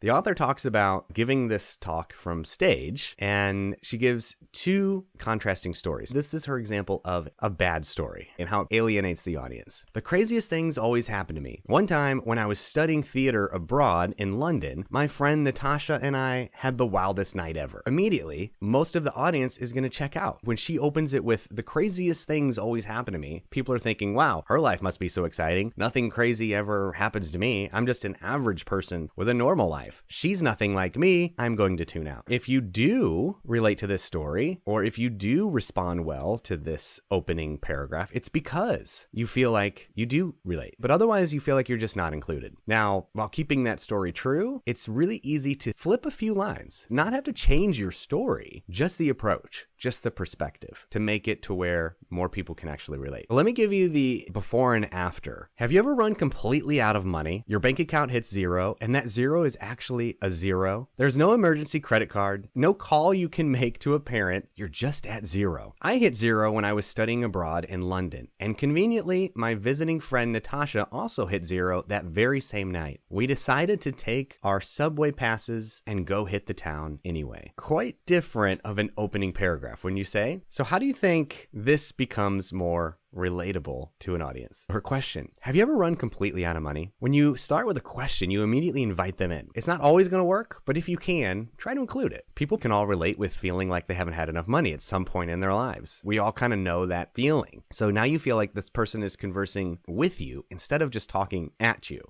The author talks about giving this talk from stage, and she gives two contrasting stories. This is her example of a bad story and how it alienates the audience. The craziest things always happen to me. One time when I was studying theater abroad in London, my friend Natasha and I had the wildest night ever. Immediately, most of the audience is going to check out. When she opens it with the craziest things always happen to me, people are thinking, wow, her life must be so exciting. Nothing crazy ever happens to me. I'm just an average person with a normal life. She's nothing like me. I'm going to tune out. If you do relate to this story, or if you do respond well to this opening paragraph, it's because you feel like you do relate. But otherwise, you feel like you're just not included. Now, while keeping that story true, it's really easy to flip a few lines, not have to change your story, just the approach, just the perspective to make it to where more people can actually relate. Let me give you the before and after. Have you ever run completely out of money? Your bank account hits zero, and that zero is actually a zero. There's no emergency credit card, no call you can make to a parent. You're just at zero. I hit zero when I was studying abroad in London, and conveniently, my visiting friend Natasha also hit zero that very same night. We decided to take our subway passes and go hit the town anyway. Quite different of an opening paragraph, wouldn't you say? So how do you think this becomes more relatable to an audience? Her question: have you ever run completely out of money? When you start with a question, you immediately invite them in. It's not always going to work, but if you can, try to include it. People can all relate with feeling like they haven't had enough money at some point in their lives. We all kind of know that feeling. So now you feel like this person is conversing with you instead of just talking at you.